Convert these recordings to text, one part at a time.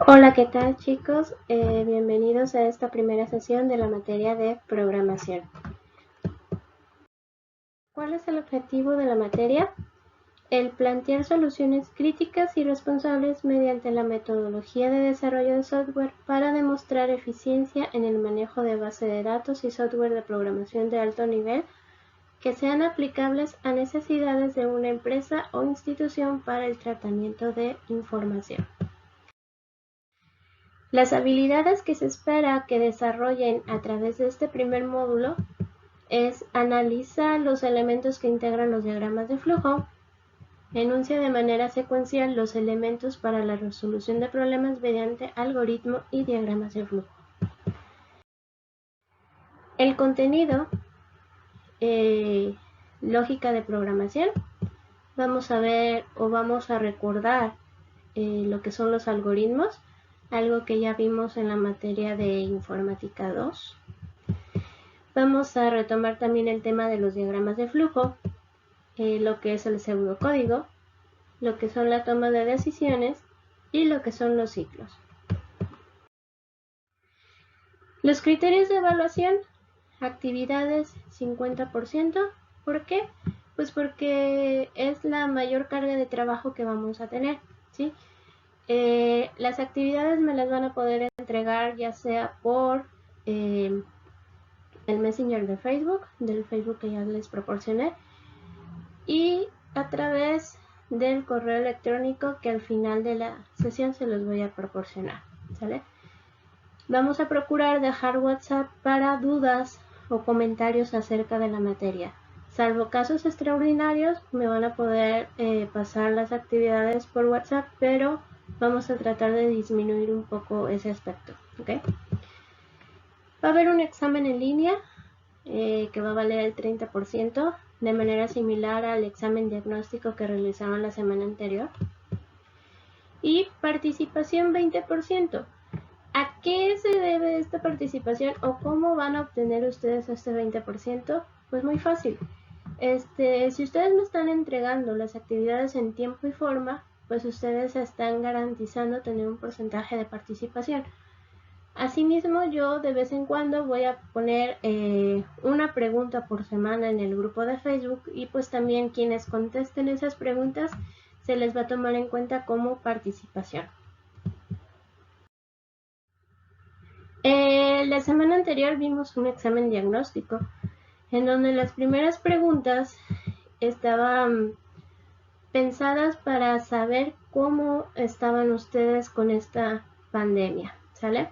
Hola, ¿qué tal chicos? Bienvenidos a esta primera sesión de la materia de programación. ¿Cuál es el objetivo de la materia? El plantear soluciones críticas y responsables mediante la metodología de desarrollo de software para demostrar eficiencia en el manejo de base de datos y software de programación de alto nivel que sean aplicables a necesidades de una empresa o institución para el tratamiento de información. Las habilidades que se espera que desarrollen a través de este primer módulo es analizar los elementos que integran los diagramas de flujo, enuncia de manera secuencial los elementos para la resolución de problemas mediante algoritmo y diagramas de flujo. El contenido, lógica de programación, vamos a ver o vamos a recordar lo que son los algoritmos, algo que ya vimos en la materia de informática 2. Vamos a retomar también el tema de los diagramas de flujo, lo que es el pseudocódigo, lo que son la toma de decisiones y lo que son los ciclos. Los criterios de evaluación, actividades 50%. ¿Por qué? Pues porque es la mayor carga de trabajo que vamos a tener, ¿sí? Las actividades me las van a poder entregar ya sea por el Messenger de Facebook, del Facebook que ya les proporcioné, y a través del correo electrónico que al final de la sesión se los voy a proporcionar, ¿sale? Vamos a procurar dejar WhatsApp para dudas o comentarios acerca de la materia. Salvo casos extraordinarios, me van a poder pasar las actividades por WhatsApp, pero vamos a tratar de disminuir un poco ese aspecto, ¿ok? Va a haber un examen en línea que va a valer el 30%, de manera similar al examen diagnóstico que realizaron la semana anterior. Y participación 20%. ¿A qué se debe esta participación o cómo van a obtener ustedes este 20%? Pues muy fácil. Si ustedes me están entregando las actividades en tiempo y forma, pues ustedes están garantizando tener un porcentaje de participación. Asimismo, yo de vez en cuando voy a poner una pregunta por semana en el grupo de Facebook y pues también quienes contesten esas preguntas se les va a tomar en cuenta como participación. La semana anterior vimos un examen diagnóstico en donde las primeras preguntas estaban pensadas para saber cómo estaban ustedes con esta pandemia, ¿sale?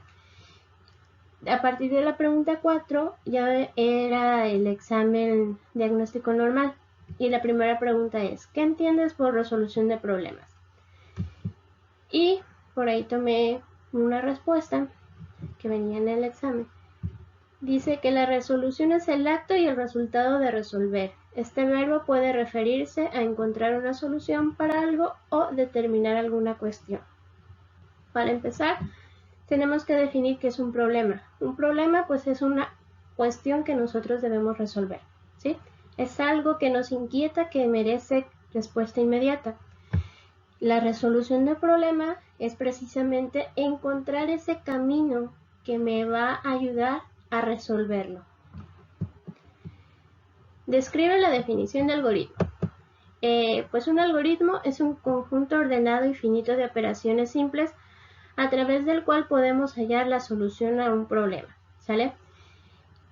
A partir de la pregunta 4 ya era el examen diagnóstico normal y la primera pregunta es, ¿qué entiendes por resolución de problemas? Y por ahí tomé una respuesta que venía en el examen. Dice que la resolución es el acto y el resultado de resolver. Este verbo puede referirse a encontrar una solución para algo o determinar alguna cuestión. Para empezar, tenemos que definir qué es un problema. Un problema pues es una cuestión que nosotros debemos resolver, ¿sí? Es algo que nos inquieta, que merece respuesta inmediata. La resolución del problema es precisamente encontrar ese camino que me va a ayudar a resolverlo. Describe la definición de algoritmo. Pues un algoritmo es un conjunto ordenado y finito de operaciones simples a través del cual podemos hallar la solución a un problema, ¿sale?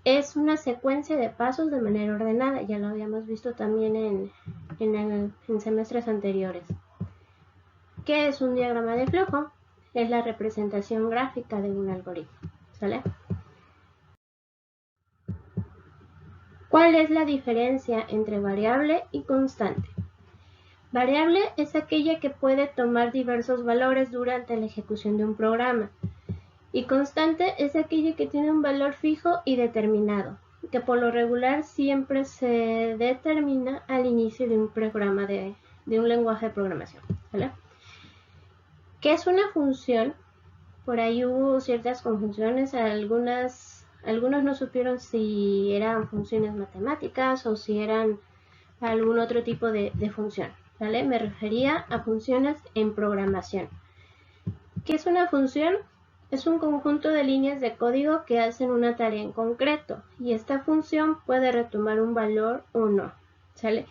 Es una secuencia de pasos de manera ordenada, ya lo habíamos visto también en semestres anteriores. ¿Qué es un diagrama de flujo? Es la representación gráfica de un algoritmo, ¿sale? ¿Cuál es la diferencia entre variable y constante? Variable es aquella que puede tomar diversos valores durante la ejecución de un programa. Y constante es aquella que tiene un valor fijo y determinado, que por lo regular siempre se determina al inicio de un programa de un lenguaje de programación, ¿vale? ¿Qué es una función? Por ahí hubo ciertas confusiones, algunos no supieron si eran funciones matemáticas o si eran algún otro tipo de función, ¿vale? Me refería a funciones en programación. ¿Qué es una función? Es un conjunto de líneas de código que hacen una tarea en concreto y esta función puede retomar un valor o no. ¿Sale?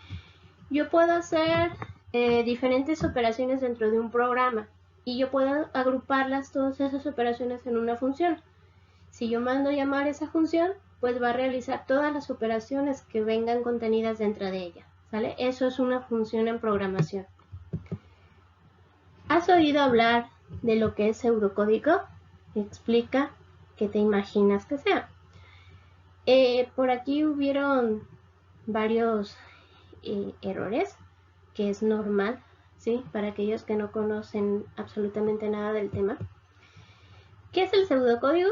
Yo puedo hacer diferentes operaciones dentro de un programa y yo puedo agruparlas todas esas operaciones en una función. Si yo mando llamar esa función, pues va a realizar todas las operaciones que vengan contenidas dentro de ella. ¿Sale? Eso es una función en programación. ¿Has oído hablar de lo que es pseudocódigo? Explica qué te imaginas que sea. Por aquí hubieron varios errores, que es normal, ¿sí? Para aquellos que no conocen absolutamente nada del tema. ¿Qué es el pseudocódigo?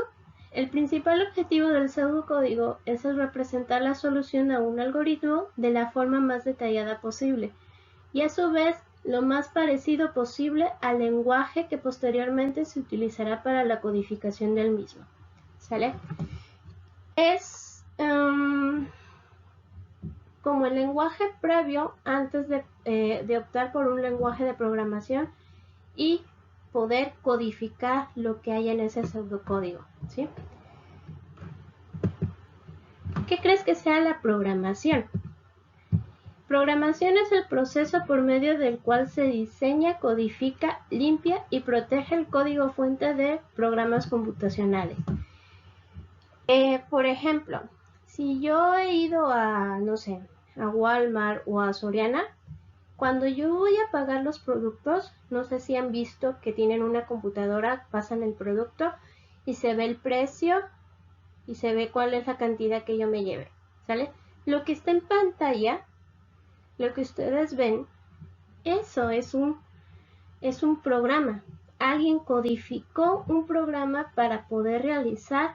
El principal objetivo del pseudocódigo es el representar la solución a un algoritmo de la forma más detallada posible y a su vez lo más parecido posible al lenguaje que posteriormente se utilizará para la codificación del mismo. ¿Sale? Es como el lenguaje previo antes de optar por un lenguaje de programación y poder codificar lo que hay en ese pseudocódigo, ¿sí? ¿Qué crees que sea la programación? Programación es el proceso por medio del cual se diseña, codifica, limpia y protege el código fuente de programas computacionales. Por ejemplo, si yo he ido a, no sé, a Walmart o a Soriana, cuando yo voy a pagar los productos, no sé si han visto que tienen una computadora, pasan el producto y se ve el precio y se ve cuál es la cantidad que yo me lleve, ¿sale? Lo que está en pantalla, lo que ustedes ven, eso es un programa. Alguien codificó un programa para poder realizar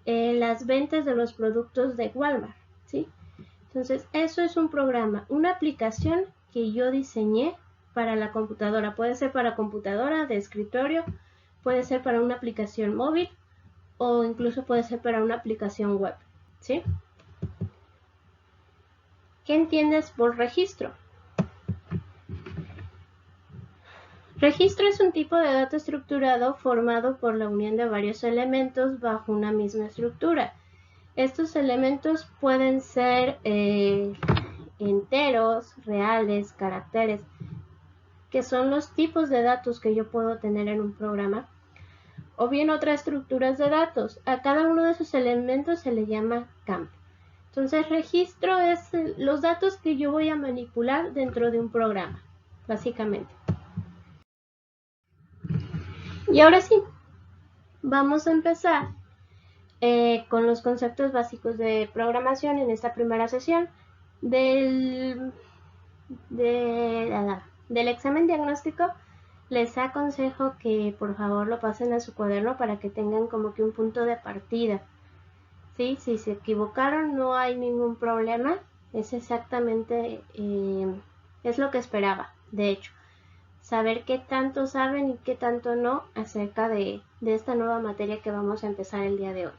las ventas de los productos de Walmart, ¿sí? Entonces, eso es un programa, una aplicación que yo diseñé para la computadora. Puede ser para computadora, de escritorio, puede ser para una aplicación móvil o incluso puede ser para una aplicación web, ¿sí? ¿Qué entiendes por registro? Registro es un tipo de dato estructurado formado por la unión de varios elementos bajo una misma estructura. Estos elementos pueden ser enteros, reales, caracteres, que son los tipos de datos que yo puedo tener en un programa, o bien otras estructuras de datos. A cada uno de esos elementos se le llama campo. Entonces, registro es los datos que yo voy a manipular dentro de un programa, básicamente. Y ahora sí, vamos a empezar con los conceptos básicos de programación en esta primera sesión del examen diagnóstico. Les aconsejo que por favor lo pasen a su cuaderno para que tengan como que un punto de partida. ¿Sí? Si se equivocaron no hay ningún problema, es exactamente, es lo que esperaba, de hecho. Saber qué tanto saben y qué tanto no acerca de esta nueva materia que vamos a empezar el día de hoy.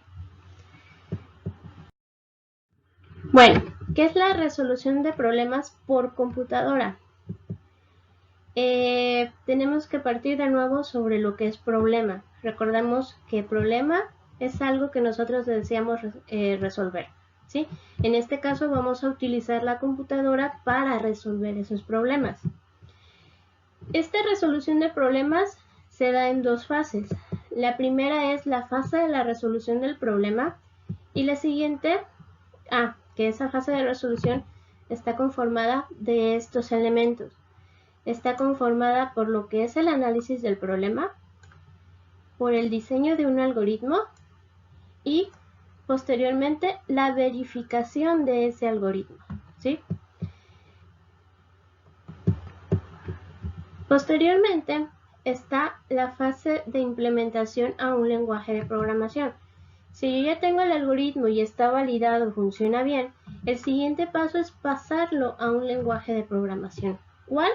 Bueno, ¿qué es la resolución de problemas por computadora? Tenemos que partir de nuevo sobre lo que es problema. Recordemos que problema es algo que nosotros deseamos resolver, ¿sí? En este caso vamos a utilizar la computadora para resolver esos problemas. Esta resolución de problemas se da en dos fases. La primera es la fase de la resolución del problema y la siguiente, que esa fase de resolución está conformada de estos elementos. Está conformada por lo que es el análisis del problema, por el diseño de un algoritmo y posteriormente la verificación de ese algoritmo, ¿sí? Posteriormente está la fase de implementación a un lenguaje de programación. Si yo ya tengo el algoritmo y está validado, funciona bien, el siguiente paso es pasarlo a un lenguaje de programación. ¿Cuál?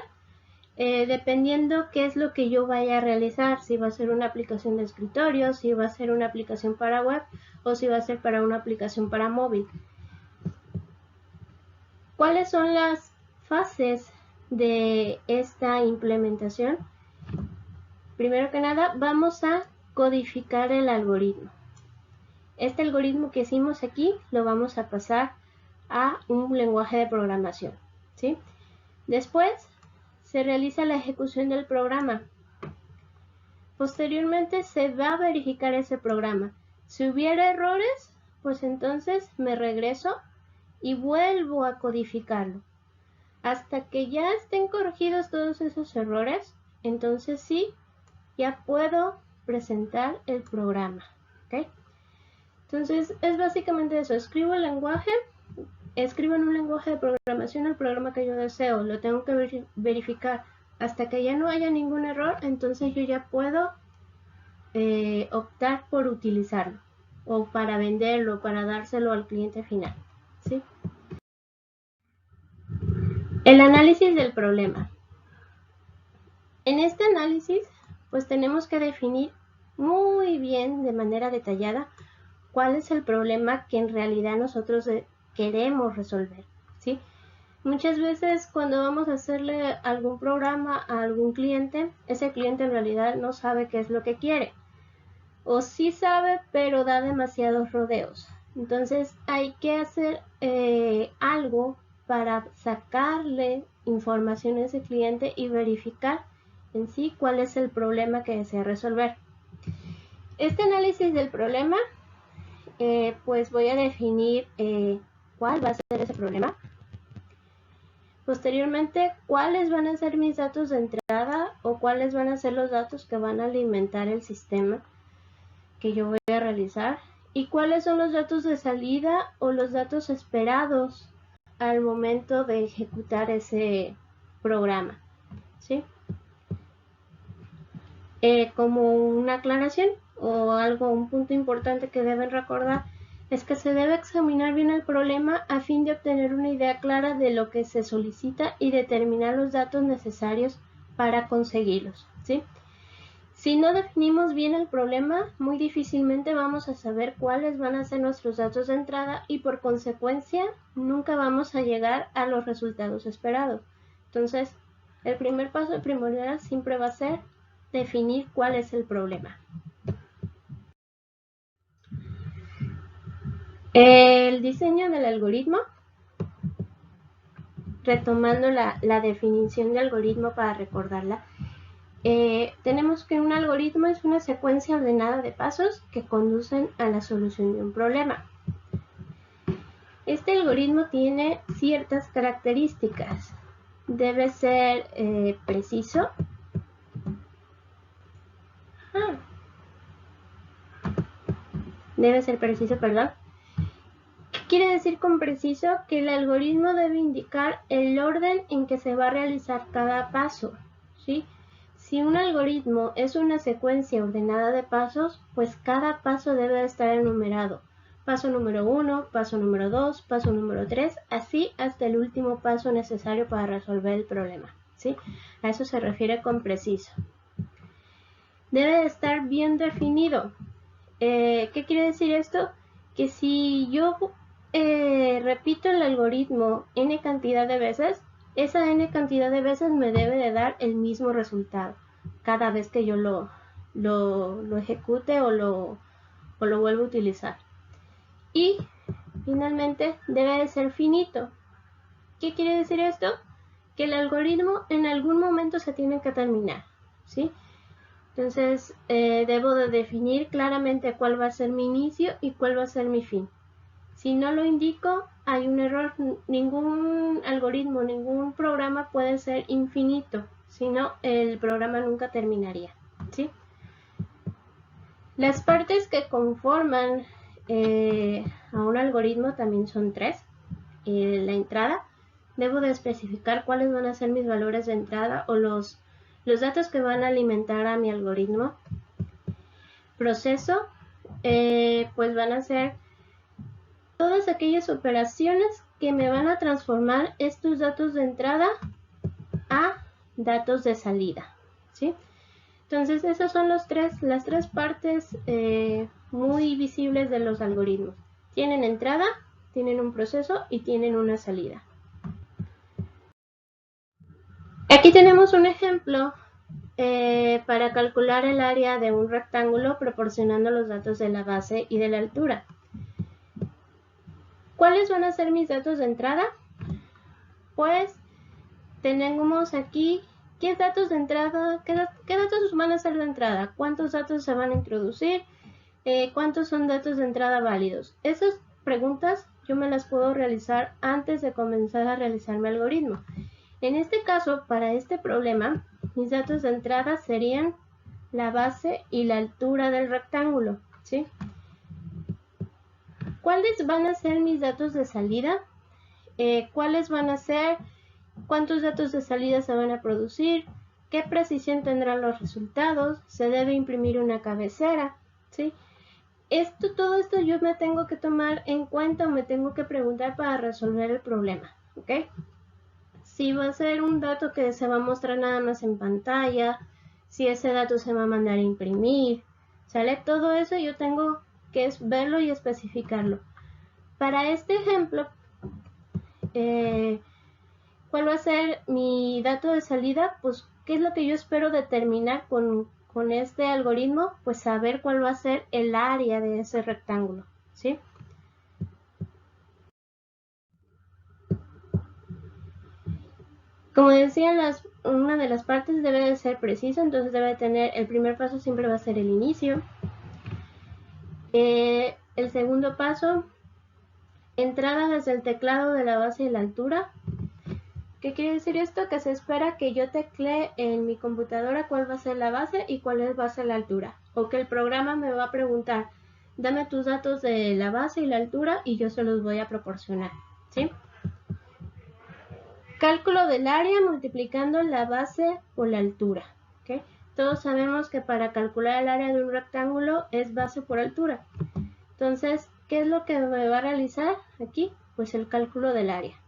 Dependiendo qué es lo que yo vaya a realizar, si va a ser una aplicación de escritorio, si va a ser una aplicación para web o si va a ser para una aplicación para móvil. ¿Cuáles son las fases de esta implementación? Primero que nada, vamos a codificar el algoritmo. Este algoritmo que hicimos aquí lo vamos a pasar a un lenguaje de programación, ¿sí? Después se realiza la ejecución del programa. Posteriormente se va a verificar ese programa. Si hubiera errores, pues entonces me regreso y vuelvo a codificarlo. Hasta que ya estén corregidos todos esos errores, entonces sí, ya puedo presentar el programa, ¿ok? Entonces es básicamente eso. Escribo en un lenguaje de programación el programa que yo deseo, lo tengo que verificar. Hasta que ya no haya ningún error, entonces yo ya puedo optar por utilizarlo, o para venderlo, para dárselo al cliente final, ¿sí? El análisis del problema. En este análisis, pues tenemos que definir muy bien, de manera detallada, cuál es el problema que en realidad nosotros queremos resolver, ¿sí? Muchas veces cuando vamos a hacerle algún programa a algún cliente, ese cliente en realidad no sabe qué es lo que quiere. O sí sabe, pero da demasiados rodeos. Entonces hay que hacer algo para sacarle información a ese cliente y verificar en sí cuál es el problema que desea resolver. Este análisis del problema, pues voy a definir cuál va a ser ese problema. Posteriormente, cuáles van a ser mis datos de entrada o cuáles van a ser los datos que van a alimentar el sistema que yo voy a realizar, y cuáles son los datos de salida o los datos esperados al momento de ejecutar ese programa, ¿sí? Como una aclaración o un punto importante que deben recordar es que se debe examinar bien el problema a fin de obtener una idea clara de lo que se solicita y determinar los datos necesarios para conseguirlos, ¿sí? Si no definimos bien el problema, muy difícilmente vamos a saber cuáles van a ser nuestros datos de entrada y por consecuencia nunca vamos a llegar a los resultados esperados. Entonces, el primer paso primordial siempre va a ser definir cuál es el problema. El diseño del algoritmo, retomando la definición de algoritmo para recordarla, tenemos que un algoritmo es una secuencia ordenada de pasos que conducen a la solución de un problema. Este algoritmo tiene ciertas características. Debe ser preciso. Perdón. ¿Qué quiere decir con preciso? Que el algoritmo debe indicar el orden en que se va a realizar cada paso, ¿sí? Si un algoritmo es una secuencia ordenada de pasos, pues cada paso debe estar enumerado. Paso número 1, paso número 2, paso número 3, así hasta el último paso necesario para resolver el problema, ¿sí? A eso se refiere con preciso. Debe estar bien definido. ¿Qué quiere decir esto? Que si yo repito el algoritmo n cantidad de veces, esa n cantidad de veces me debe de dar el mismo resultado cada vez que yo lo ejecute o lo vuelvo a utilizar. Y finalmente debe de ser finito. ¿Qué quiere decir esto? Que el algoritmo en algún momento se tiene que terminar, ¿sí? Entonces debo de definir claramente cuál va a ser mi inicio y cuál va a ser mi fin. Si no lo indico, hay un error. Ningún algoritmo, ningún programa puede ser infinito, si no, el programa nunca terminaría, ¿sí? Las partes que conforman a un algoritmo también son tres. La entrada, debo de especificar cuáles van a ser mis valores de entrada o los datos que van a alimentar a mi algoritmo. Proceso, pues van a ser todas aquellas operaciones que me van a transformar estos datos de entrada a datos de salida, ¿sí? Entonces esas son las tres partes muy visibles de los algoritmos. Tienen entrada, tienen un proceso y tienen una salida. Aquí tenemos un ejemplo para calcular el área de un rectángulo proporcionando los datos de la base y de la altura. ¿Cuáles van a ser mis datos de entrada? Pues tenemos aquí qué datos de entrada, qué datos van a ser de entrada, cuántos datos se van a introducir, cuántos son datos de entrada válidos. Esas preguntas yo me las puedo realizar antes de comenzar a realizar mi algoritmo. En este caso, para este problema, mis datos de entrada serían la base y la altura del rectángulo, ¿sí? ¿Cuáles van a ser mis datos de salida? ¿Cuáles van a ser? ¿Cuántos datos de salida se van a producir? ¿Qué precisión tendrán los resultados? ¿Se debe imprimir una cabecera? ¿Sí? Todo esto yo me tengo que tomar en cuenta o me tengo que preguntar para resolver el problema, ¿ok? Si va a ser un dato que se va a mostrar nada más en pantalla, si ese dato se va a mandar a imprimir, ¿sale? Todo eso yo tengo que verlo y especificarlo. Para este ejemplo, ¿cuál va a ser mi dato de salida? Pues, ¿qué es lo que yo espero determinar con este algoritmo? Pues saber cuál va a ser el área de ese rectángulo, ¿sí? Como decía, una de las partes debe de ser precisa, entonces debe tener, el primer paso siempre va a ser el inicio. El segundo paso, entrada desde el teclado de la base y la altura. ¿Qué quiere decir esto? Que se espera que yo teclee en mi computadora cuál va a ser la base y cuál va a ser la altura. O que el programa me va a preguntar, dame tus datos de la base y la altura y yo se los voy a proporcionar, ¿sí? Cálculo del área multiplicando la base por la altura, ¿ok? Todos sabemos que para calcular el área de un rectángulo es base por altura. Entonces, ¿qué es lo que me va a realizar aquí? Pues el cálculo del área.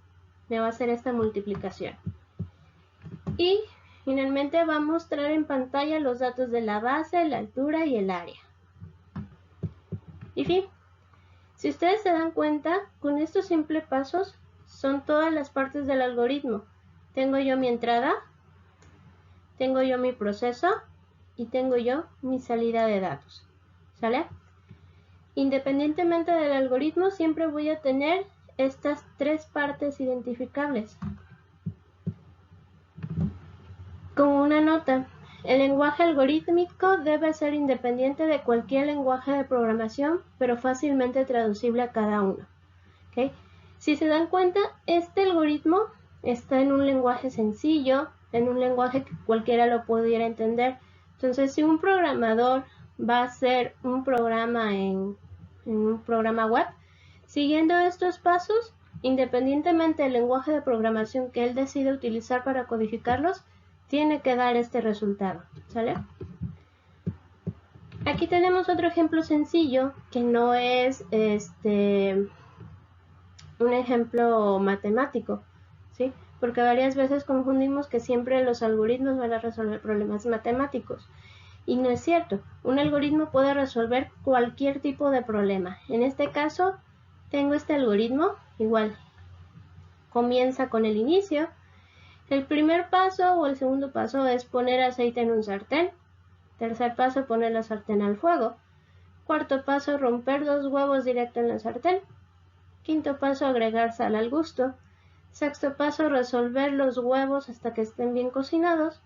Me va a hacer esta multiplicación. Y finalmente va a mostrar en pantalla los datos de la base, la altura y el área. Y fin, si ustedes se dan cuenta, con estos simples pasos son todas las partes del algoritmo. Tengo yo mi entrada, tengo yo mi proceso y tengo yo mi salida de datos. ¿Sale? Independientemente del algoritmo, siempre voy a tener estas tres partes identificables. Como una nota, el lenguaje algorítmico debe ser independiente de cualquier lenguaje de programación, pero fácilmente traducible a cada uno. ¿Okay? Si se dan cuenta, este algoritmo está en un lenguaje sencillo, en un lenguaje que cualquiera lo pudiera entender. Entonces, si un programador va a hacer un programa en un programa web, siguiendo estos pasos, independientemente del lenguaje de programación que él decida utilizar para codificarlos, tiene que dar este resultado, ¿sale? Aquí tenemos otro ejemplo sencillo que no es un ejemplo matemático, ¿sí? Porque varias veces confundimos que siempre los algoritmos van a resolver problemas matemáticos. Y no es cierto. Un algoritmo puede resolver cualquier tipo de problema. En este caso, tengo este algoritmo, igual, comienza con el inicio. El primer paso o el segundo paso es poner aceite en un sartén. Tercer paso, poner la sartén al fuego. Cuarto paso, romper 2 huevos directo en la sartén. Quinto paso, agregar sal al gusto. Sexto paso, resolver los huevos hasta que estén bien cocinados.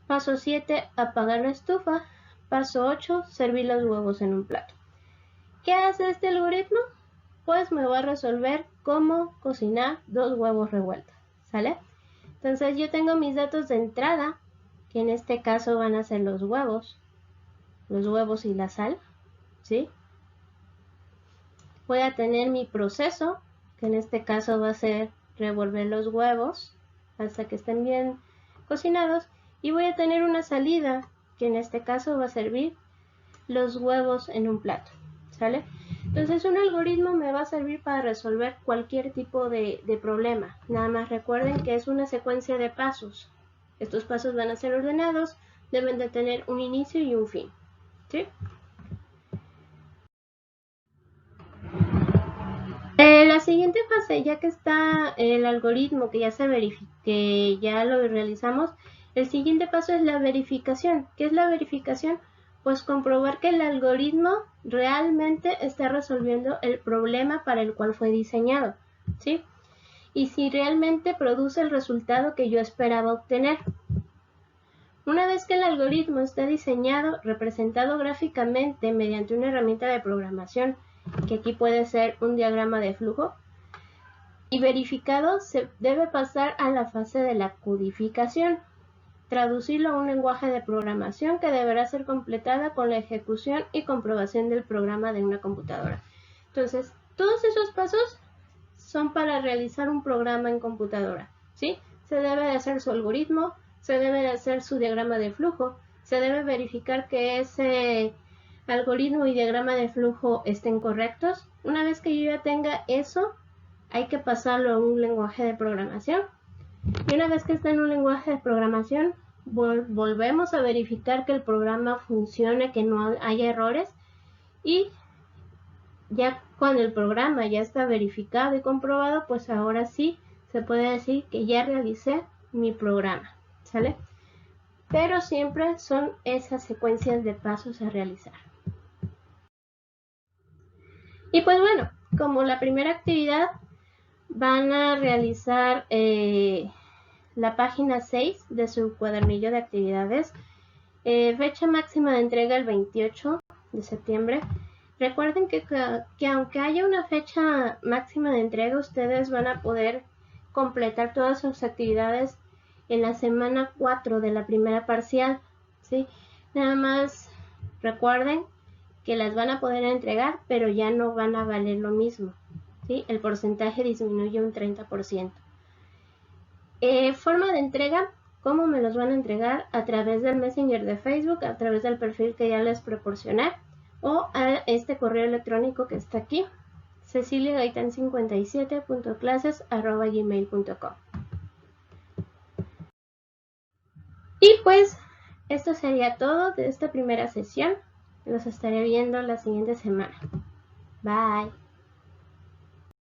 Paso 7, apagar la estufa. Paso 8, servir los huevos en un plato. ¿Qué hace este algoritmo? Pues me va a resolver cómo cocinar 2 huevos revueltos, ¿sale? Entonces yo tengo mis datos de entrada, que en este caso van a ser los huevos y la sal, ¿sí? Voy a tener mi proceso, que en este caso va a ser revolver los huevos hasta que estén bien cocinados, y voy a tener una salida, que en este caso va a servir los huevos en un plato, ¿sale? Entonces un algoritmo me va a servir para resolver cualquier tipo de problema. Nada más recuerden que es una secuencia de pasos. Estos pasos van a ser ordenados, deben de tener un inicio y un fin, ¿sí? La siguiente fase, ya que está el algoritmo, que ya se verificó, que ya lo realizamos, El siguiente paso es la verificación. ¿Qué es la verificación? Pues comprobar que el algoritmo realmente está resolviendo el problema para el cual fue diseñado, ¿sí? Y si realmente produce el resultado que yo esperaba obtener. Una vez que el algoritmo está diseñado, representado gráficamente mediante una herramienta de programación, que aquí puede ser un diagrama de flujo, y verificado, se debe pasar a la fase de la codificación, traducirlo a un lenguaje de programación que deberá ser completada con la ejecución y comprobación del programa de una computadora. Entonces, todos esos pasos son para realizar un programa en computadora, ¿sí? Se debe de hacer su algoritmo, se debe de hacer su diagrama de flujo, se debe verificar que ese algoritmo y diagrama de flujo estén correctos. Una vez que yo ya tenga eso, hay que pasarlo a un lenguaje de programación. Y una vez que está en un lenguaje de programación, volvemos a verificar que el programa funcione, que no haya errores, y ya cuando el programa ya está verificado y comprobado, pues ahora sí se puede decir que ya realicé mi programa, ¿sale? Pero siempre son esas secuencias de pasos a realizar. Y pues bueno, como la primera actividad van a realizar la página 6 de su cuadernillo de actividades. Fecha máxima de entrega el 28 de septiembre. Recuerden que aunque haya una fecha máxima de entrega, ustedes van a poder completar todas sus actividades en la semana 4 de la primera parcial, ¿sí? Nada más recuerden que las van a poder entregar, pero ya no van a valer lo mismo, ¿sí? El porcentaje disminuye un 30%. Forma de entrega, ¿cómo me los van a entregar? A través del Messenger de Facebook, a través del perfil que ya les proporcioné, o a este correo electrónico que está aquí, ceciliagaitan57.clases@gmail.com. Y pues esto sería todo de esta primera sesión. Los estaré viendo la siguiente semana. Bye.